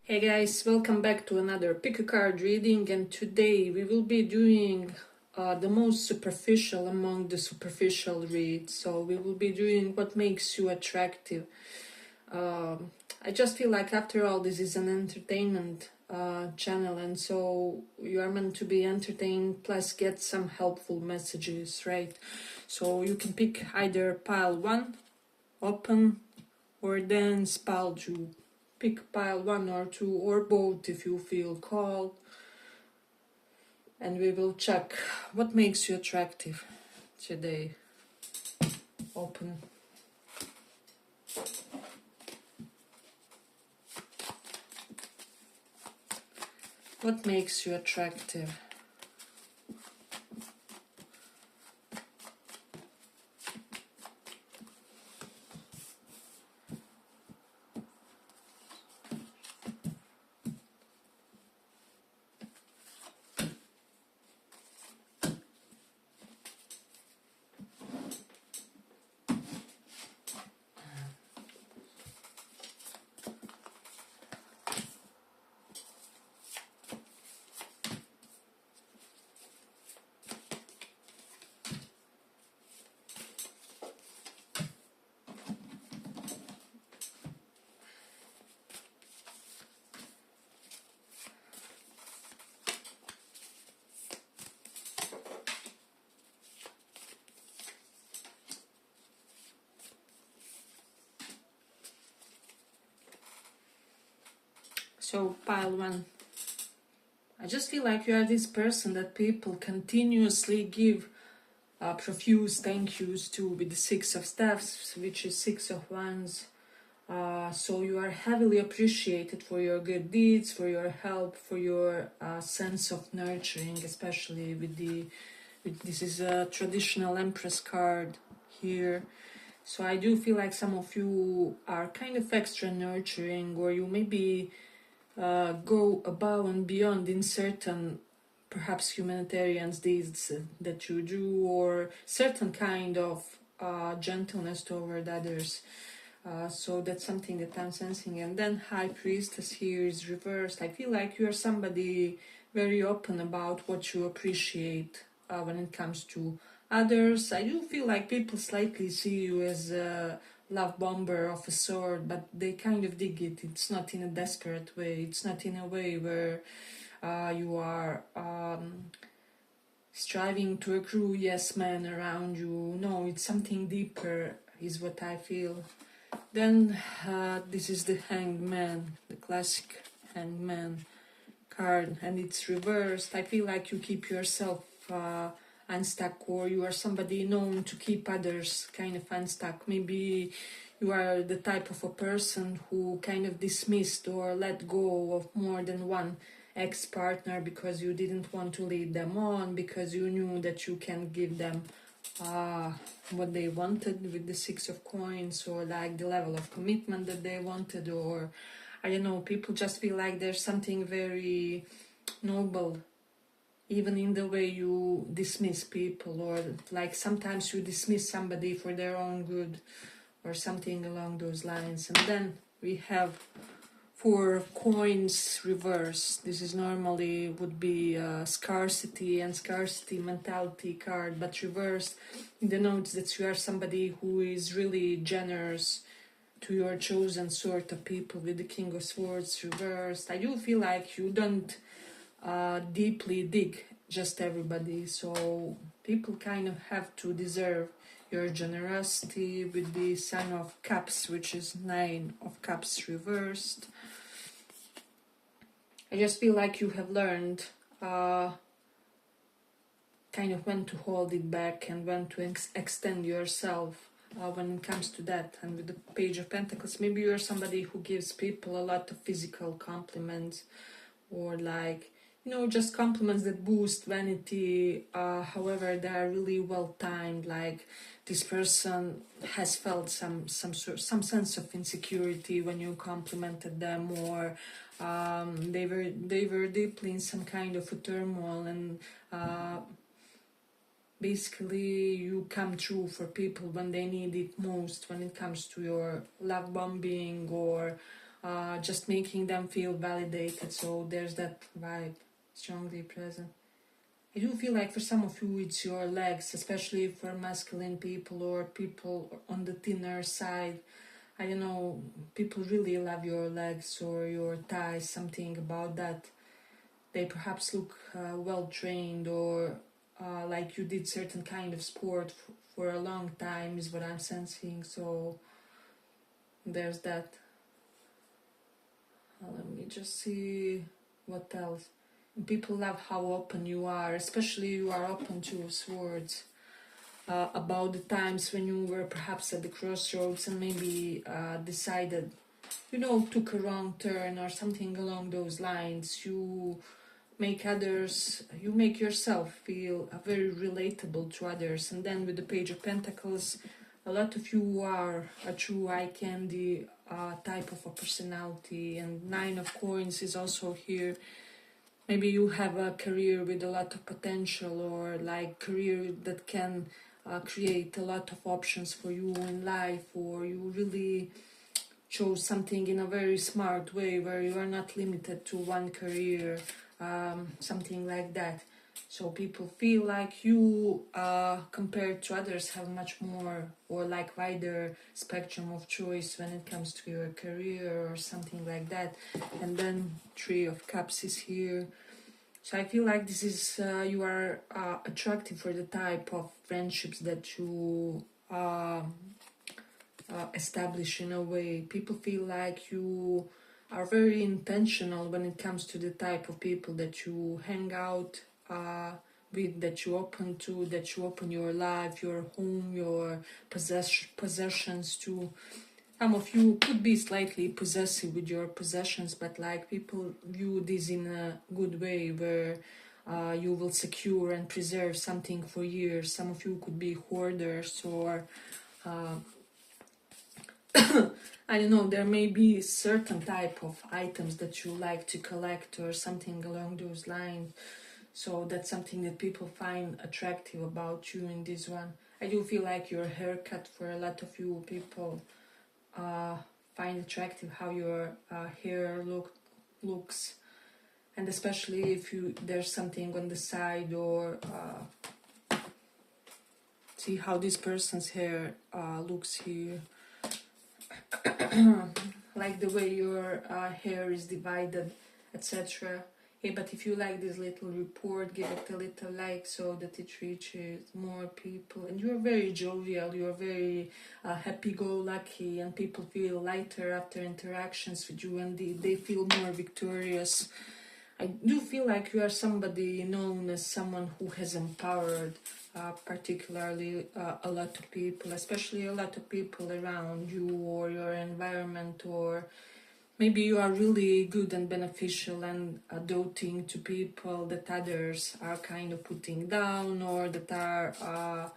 Hey guys, welcome back to another pick a card reading, and today we will be doing the most superficial among the superficial reads. So we will be doing what makes you attractive. I just feel like after all this is an entertainment channel, and so you are meant to be entertained plus get some helpful messages, right? So you can pick either pile 1, open, or dance pile 2. Pick pile 1 or 2 or both if you feel called, and we will check what makes you attractive today. Open. What makes you attractive? So pile 1. I just feel like you are this person that people continuously give profuse thank yous to with the 6 of staffs, which is 6 of wands. So you are heavily appreciated for your good deeds, for your help, for your sense of nurturing, especially with this is a traditional Empress card here. So I do feel like some of you are kind of extra nurturing, or you maybe go above and beyond in certain perhaps humanitarian deeds that you do, or certain kind of gentleness toward others. So that's something that I'm sensing. And then High Priestess here is reversed. I feel like you are somebody very open about what you appreciate when it comes to others. I do feel like people slightly see you as a love bomber of a sort, but they kind of dig it. It's not in a desperate way. It's not in a way where you are striving to accrue yes men around you. No, it's something deeper is what I feel. Then this is the Hanged Man, the classic Hanged Man card, and it's reversed. I feel like you keep yourself unstuck, or you are somebody known to keep others kind of unstuck. Maybe you are the type of a person who kind of dismissed or let go of more than one ex-partner because you didn't want to lead them on, because you knew that you can give them what they wanted with the 6 of coins, or like the level of commitment that they wanted, or I don't know, people just feel like there's something very noble even in the way you dismiss people, or like sometimes you dismiss somebody for their own good or something along those lines. And then we have 4 of coins reversed. This is normally would be a scarcity and scarcity mentality card, but reversed denotes that you are somebody who is really generous to your chosen sort of people, with the King of Swords reversed. I do feel like you don't deeply dig just everybody, so people kind of have to deserve your generosity, with the Sun of Cups, which is 9 of Cups reversed. I just feel like you have learned kind of when to hold it back and when to extend yourself when it comes to that. And with the Page of Pentacles, maybe you're somebody who gives people a lot of physical compliments, or like, you know, just compliments that boost vanity. However, they are really well timed. Like this person has felt some sense of insecurity when you complimented them, or they were deeply in some kind of a turmoil, and basically you come true for people when they need it most, when it comes to your love bombing, or just making them feel validated. So there's that vibe strongly present. I do feel like for some of you it's your legs, especially for masculine people or people on the thinner side. I don't know, people really love your legs or your thighs, something about that. They perhaps look well trained, or like you did certain kind of sport for a long time is what I'm sensing. So there's that. Let me just see what else. People love how open you are, especially you are open to swords. About the times when you were perhaps at the crossroads and maybe decided, took a wrong turn or something along those lines. You make yourself feel very relatable to others. And then with the Page of Pentacles, a lot of you are a true eye candy type of a personality. And Nine of Coins is also here. Maybe you have a career with a lot of potential, or like career that can create a lot of options for you in life, or you really chose something in a very smart way where you are not limited to one career, something like that. So people feel like you, compared to others, have much more or like wider spectrum of choice when it comes to your career or something like that. And then Three of Cups is here. So I feel like this is you are attractive for the type of friendships that you establish in a way. People feel like you are very intentional when it comes to the type of people that you hang out with, that you open to, that you open your life, your home, your possessions to. Some of you could be slightly possessive with your possessions, but like people view this in a good way where you will secure and preserve something for years. Some of you could be hoarders, or I don't know, there may be certain type of items that you like to collect or something along those lines. So that's something that people find attractive about you in this one. I do feel like your haircut, for a lot of you people, find attractive how your hair looks, and especially if there's something on the side, or see how this person's hair looks here. Like the way your hair is divided, etc. Hey, but if you like this little report, give it a little like so that it reaches more people. And you're very jovial, you're very happy-go-lucky, and people feel lighter after interactions with you, and they feel more victorious. I do feel like you are somebody known as someone who has empowered particularly a lot of people, especially a lot of people around you or your environment, or maybe you are really good and beneficial and doting to people that others are kind of putting down, or that are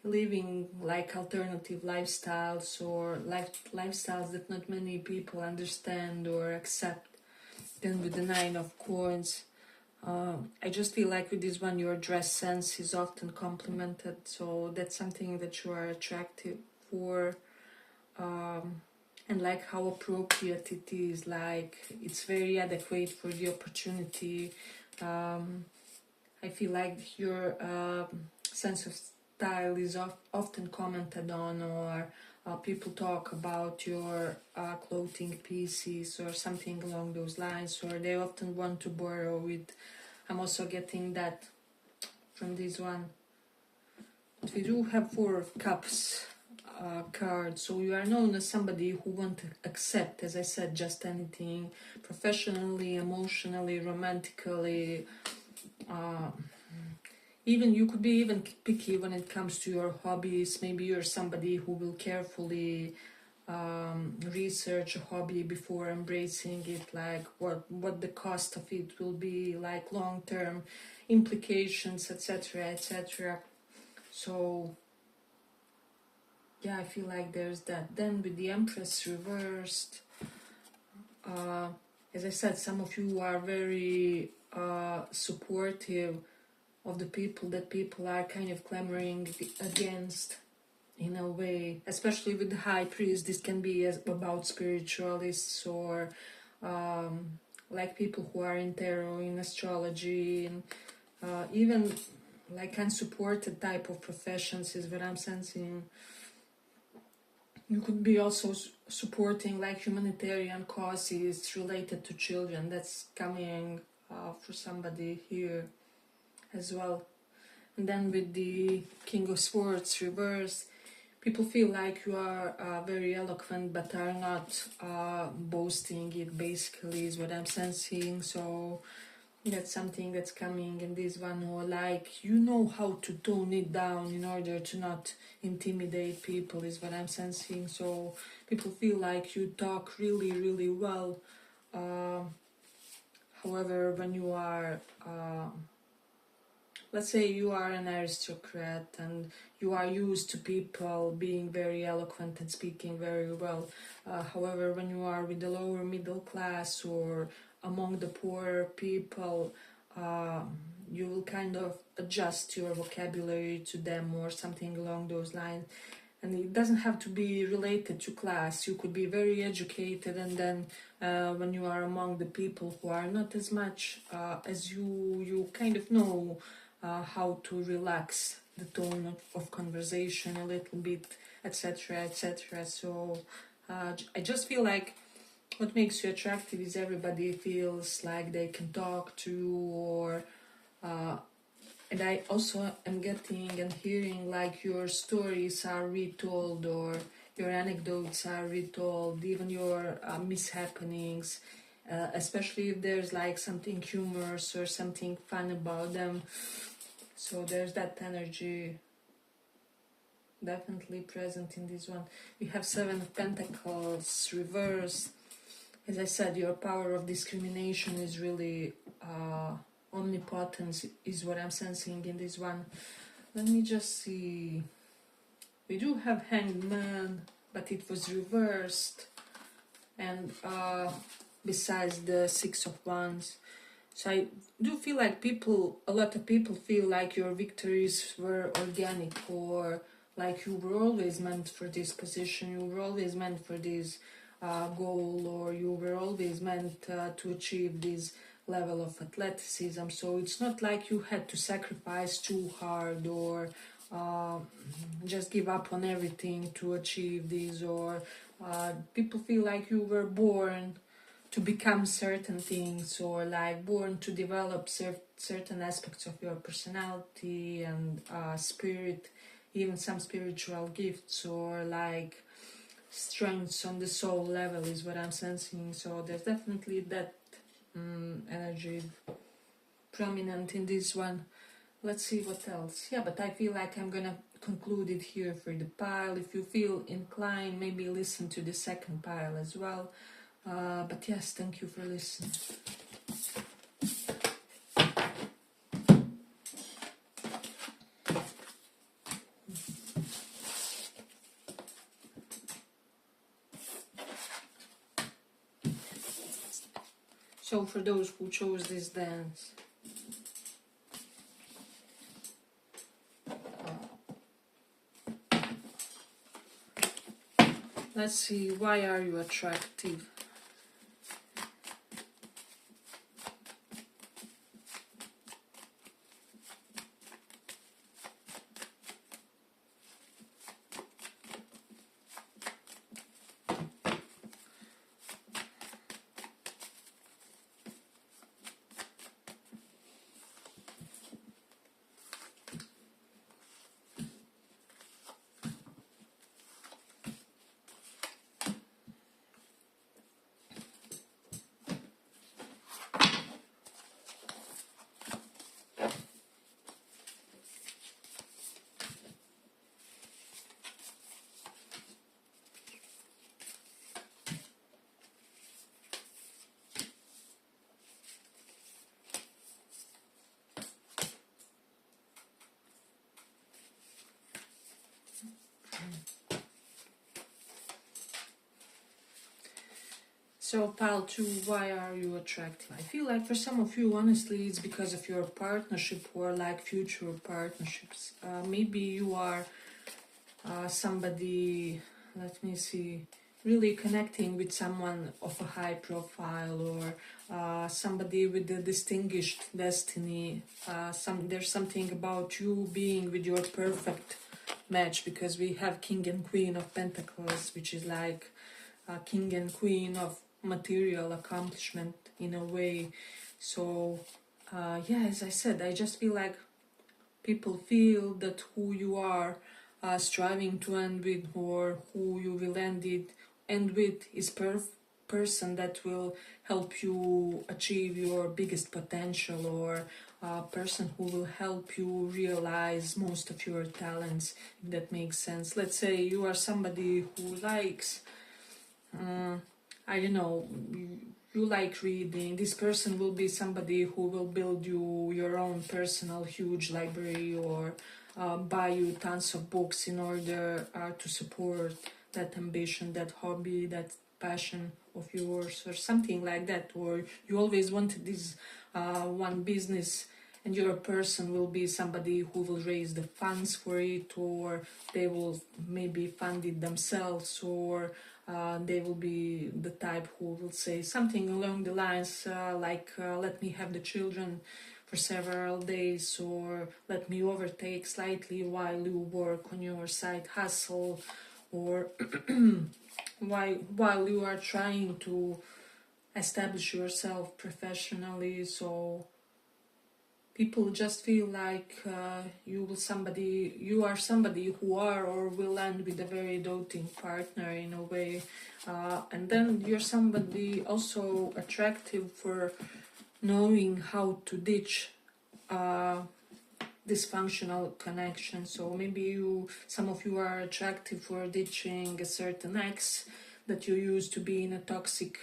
living like alternative lifestyles, or lifestyles that not many people understand or accept. Then with the Nine of Coins, I just feel like with this one your dress sense is often complimented, so that's something that you are attractive for. And like how appropriate it is, like it's very adequate for the opportunity. I feel like your sense of style is often commented on, or people talk about your clothing pieces or something along those lines, or they often want to borrow it. I'm also getting that from this one. But we do have Four of Cups card, so you are known as somebody who won't accept, as I said, just anything, professionally, emotionally, romantically. Even you could be even picky when it comes to your hobbies. Maybe you're somebody who will carefully research a hobby before embracing it, like what the cost of it will be, like long-term implications, etc., etc. So yeah, I feel like there's that. Then with the Empress reversed, as I said, some of you are very supportive of the people that people are kind of clamoring against. in a way, especially with the high priest. This can be about spiritualists or like people who are in tarot, in astrology, and even like unsupported type of professions is what I'm sensing. You could be also supporting like humanitarian causes related to children. That's coming for somebody here as well. And then with the King of Swords reverse, people feel like you are very eloquent but are not boasting it, basically, is what I'm sensing. So that's something that's coming in this one, or like you know how to tone it down in order to not intimidate people, is what I'm sensing. So people feel like you talk really, really well. However, when you are let's say you are an aristocrat and you are used to people being very eloquent and speaking very well. However, when you are with the lower middle class or among the poorer people, you will kind of adjust your vocabulary to them or something along those lines. And it doesn't have to be related to class. You could be very educated, and then when you are among the people who are not as much as you kind of know how to relax the tone of conversation a little bit, etc., etc. So I just feel like what makes you attractive is everybody feels like they can talk to you, or and I also am getting and hearing like your stories are retold, or your anecdotes are retold, even your mishappenings, especially if there's like something humorous or something fun about them. So there's that energy definitely present in this one. We have Seven of Pentacles reversed. As I said, your power of discrimination is really omnipotent, is what I'm sensing in this one. Let me just see. We do have Hanged Man, but it was reversed. And besides the Six of Wands. So I do feel like a lot of people feel like your victories were organic, or like you were always meant for this position, you were always meant for this goal, or you were always meant to achieve this level of athleticism. So it's not like you had to sacrifice too hard, or just give up on everything to achieve this, or people feel like you were born to become certain things, or like born to develop certain aspects of your personality and spirit, even some spiritual gifts, or like strengths on the soul level, is what I'm sensing. So there's definitely that energy prominent in this one. Let's see what else. Yeah, but I feel like I'm gonna conclude it here for the pile. If you feel inclined, maybe listen to the second pile as well. But yes, thank you for listening. So for those who chose this dance, let's see, why are you attractive? So pile 2, why are you attractive? I feel like for some of you, honestly, it's because of your partnership or like future partnerships. Maybe you are somebody, let me see, really connecting with someone of a high profile, or somebody with a distinguished destiny. There's something about you being with your perfect match, because we have King and Queen of Pentacles, which is like King and Queen of material accomplishment in a way. So yeah, as I said, I just feel like people feel that who you are striving to end with, or who you will end with, is person that will help you achieve your biggest potential, or a person who will help you realize most of your talents, if that makes sense. Let's say you are somebody who likes, I don't know, you like reading. This person will be somebody who will build you your own personal huge library, or buy you tons of books in order to support that ambition, that hobby, that passion of yours, or something like that. Or you always wanted this one business, and your person will be somebody who will raise the funds for it, or they will maybe fund it themselves, or they will be the type who will say something along the lines like let me have the children for several days, or let me overtake slightly while you work on your side hustle, or while you are trying to establish yourself professionally. So people just feel like you are somebody who are or will end with a very doting partner in a way, and then you're somebody also attractive for knowing how to ditch dysfunctional connection. So maybe some of you are attractive for ditching a certain ex that you used to be in a toxic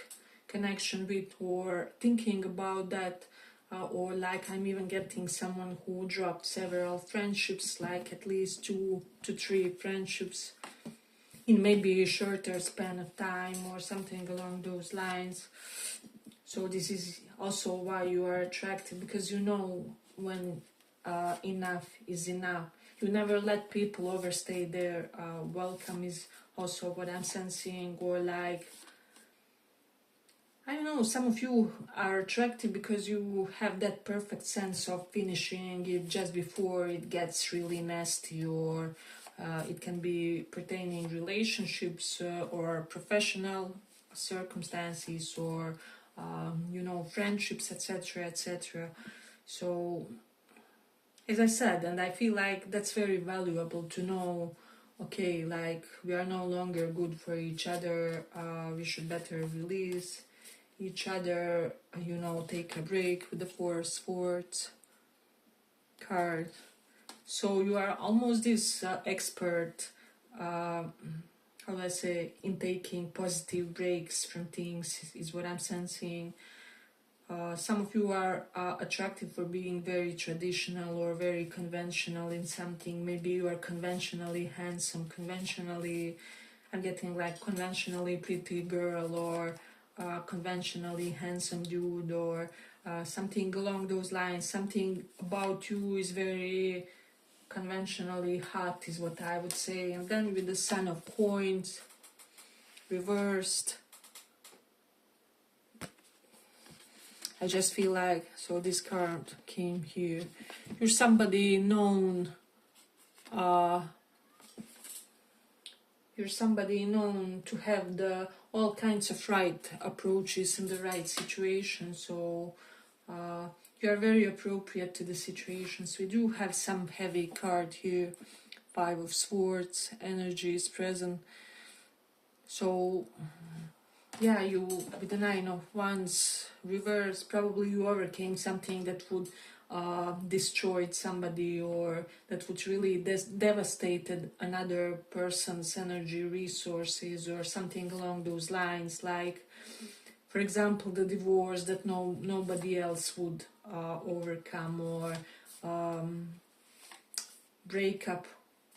connection with, or thinking about that. Or like I'm even getting someone who dropped several friendships, like at least 2 to 3 friendships in maybe a shorter span of time, or something along those lines. So this is also why you are attracted, because you know when enough is enough. You never let people overstay their welcome, is also what I'm sensing. Or like, I don't know, some of you are attractive because you have that perfect sense of finishing it just before it gets really nasty, or it can be pertaining relationships or professional circumstances, or friendships, etc., etc. So, as I said, and I feel like that's very valuable to know. Okay, like we are no longer good for each other. We should better release each other, take a break with the 4 Swords card. So you are almost this expert, how do I say, in taking positive breaks from things, is what I'm sensing. Some of you are attractive for being very traditional or very conventional in something. Maybe you are conventionally handsome, I'm getting like conventionally pretty girl, or conventionally handsome dude, or something along those lines. Something about you is very conventionally hot, is what I would say. And then with the Sun of Coins reversed, I just feel like, so this card came here. You're somebody known, to have all kinds of right approaches in the right situation. So you are very appropriate to the situations. We do have some heavy card here. 5 of Swords, energy is present. So yeah, you, with the 9 of Wands reverse, probably you overcame something that would destroy somebody, or that would really devastated another person's energy, resources, or something along those lines. Like, for example, the divorce that nobody else would overcome, or breakup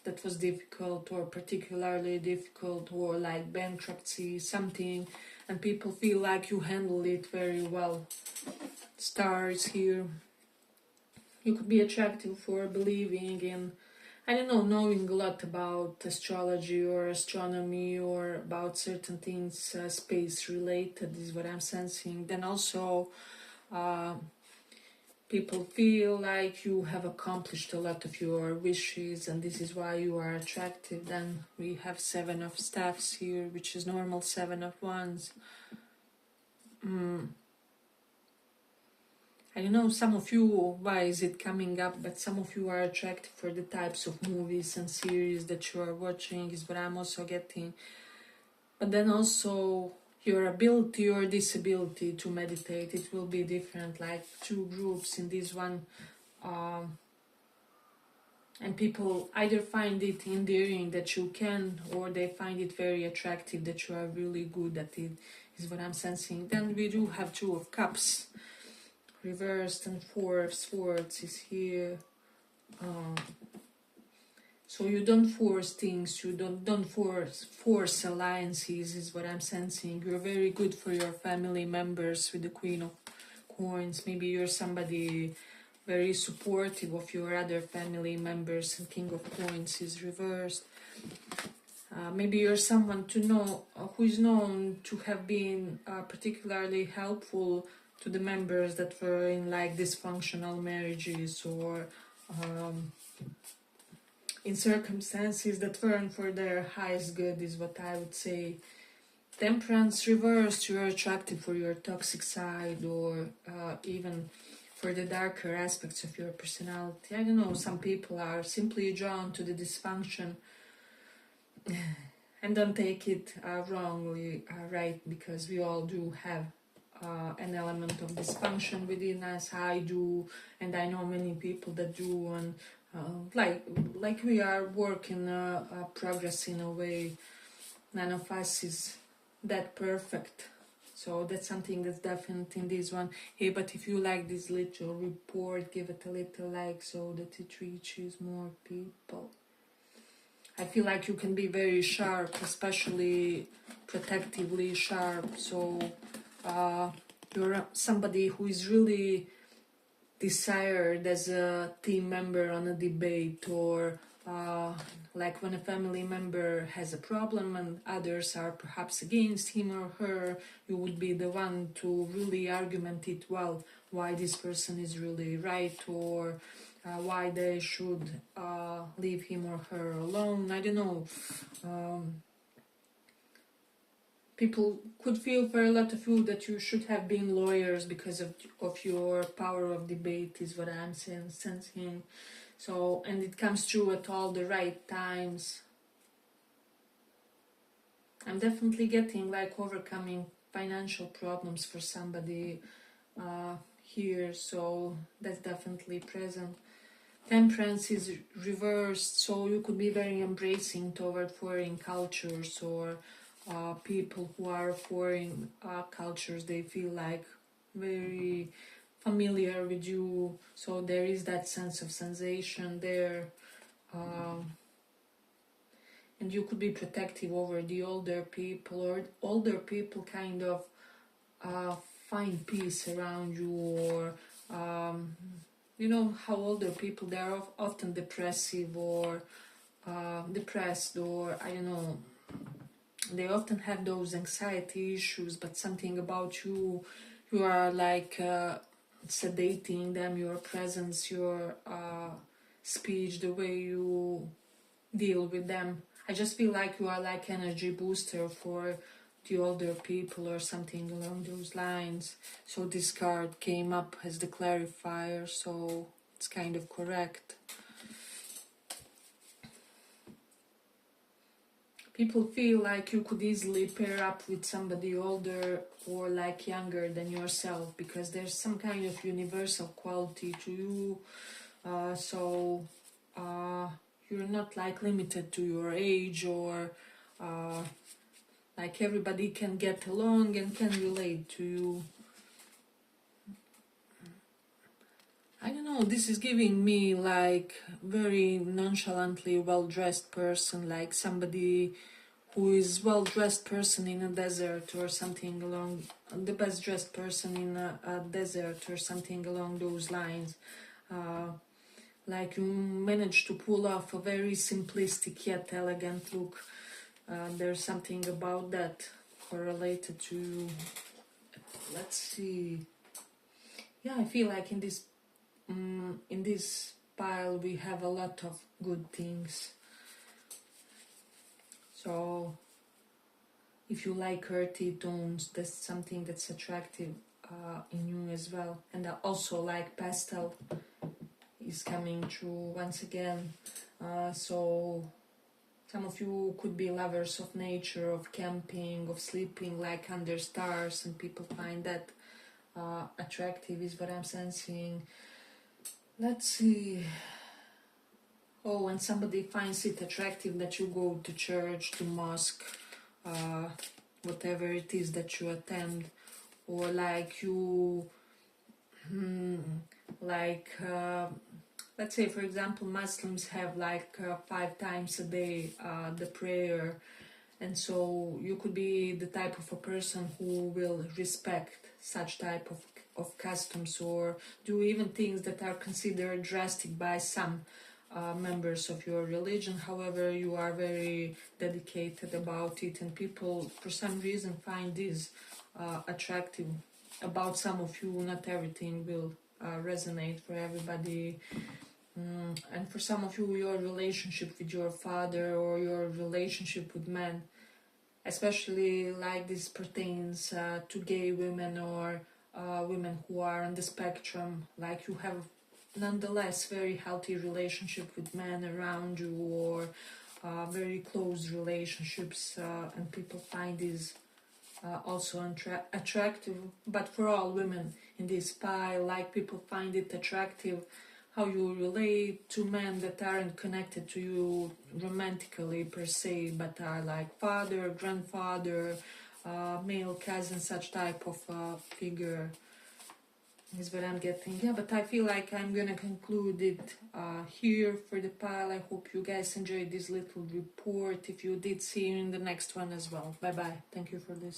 that was difficult, or particularly difficult, or like bankruptcy, something, and people feel like you handle it very well. Stars here. You could be attractive for believing in I don't know, knowing a lot about astrology or astronomy or about certain things space related is what I'm sensing. Then also uh, people feel like you have accomplished a lot of your wishes and this is why you are attractive. Then we have Seven of Staffs here, which is normal Seven of Wands. I don't know, some of you, why is it coming up, but some of you are attracted for the types of movies and series that you are watching, is what I'm also getting. But then also your ability or disability to meditate, it will be different, like two groups in this one. And people either find it endearing that you can, or they find it very attractive that you are really good at it, is what I'm sensing. Then we do have Two of Cups reversed, and Four of Swords is here. So you don't force things, you don't force alliances, is what I'm sensing. You're very good for your family members with the Queen of Coins. Maybe you're somebody very supportive of your other family members, and King of Coins is reversed. Maybe you're someone to know who is known to have been particularly helpful to the members that were in like dysfunctional marriages, or in circumstances that weren't for their highest good, is what I would say. Temperance reversed, you are attracted for your toxic side, or even for the darker aspects of your personality. I don't know, some people are simply drawn to the dysfunction. And don't take it wrongly, right, because we all do have an element of dysfunction within us. I do, and I know many people that do, and like we are working progress in a way. None of us is that perfect, so that's something that's definite in this one. Hey, but if you like this little report, give it a little like so that it reaches more people. I feel like you can be very sharp, especially protectively sharp. So you're somebody who is really desired as a team member on a debate, or like when a family member has a problem and others are perhaps against him or her, you would be the one to really argument it well, why this person is really right, or why they should leave him or her alone. I don't know. People could feel for a lot of you that you should have been lawyers because of your power of debate, is what I'm sensing. So, and it comes true at all the right times. I'm definitely getting like overcoming financial problems for somebody here, so that's definitely present. Temperance is reversed, so you could be very embracing toward foreign cultures, or people who are foreign cultures, they feel like very familiar with you, so there is that sense of sensation there. And you could be protective over the older people, or older people kind of find peace around you, or you know how older people, they are often depressive, or depressed, or I don't know, they often have those anxiety issues, but something about you, you are like sedating them, your presence, your speech, the way you deal with them. I just feel like you are like energy booster for the older people, or something along those lines. So this card came up as the clarifier, so it's kind of correct. People feel like you could easily pair up with somebody older or like younger than yourself, because there's some kind of universal quality to you. So you're not like limited to your age, or like everybody can get along and can relate to you. I don't know, this is giving me like very nonchalantly well-dressed person, like somebody who is well-dressed person in a desert, or something along, the best-dressed person in a desert, or something along those lines. like you managed to pull off a very simplistic yet elegant look. There's something about that correlated to, let's see, yeah, I feel like in this pile we have a lot of good things. So if you like earthy tones, that's something that's attractive in you as well. And I also like pastel is coming through once again. So some of you could be lovers of nature, of camping, of sleeping like under stars, and people find that attractive is what I'm sensing. Let's see. Oh, and somebody finds it attractive that you go to church, to mosque, whatever it is that you attend, or like you, like, let's say, for example, Muslims have like 5 times a day the prayer, and so you could be the type of a person who will respect such type of customs, or do even things that are considered drastic by some members of your religion. However, you are very dedicated about it, and people for some reason find this attractive about some of you. Not everything will resonate for everybody. And for some of you, your relationship with your father or your relationship with men, especially like this pertains to gay women or women who are on the spectrum, like you have nonetheless very healthy relationship with men around you, or very close relationships, and people find this also attractive. But for all women in this pile, like, people find it attractive how you relate to men that aren't connected to you romantically per se, but are like father, grandfather, male cousin, such type of figure is what I'm getting. Yeah, but I feel like I'm gonna conclude it here for the pile. I hope you guys enjoyed this little report. If you did, see you in the next one as well. Bye bye. Thank you for this.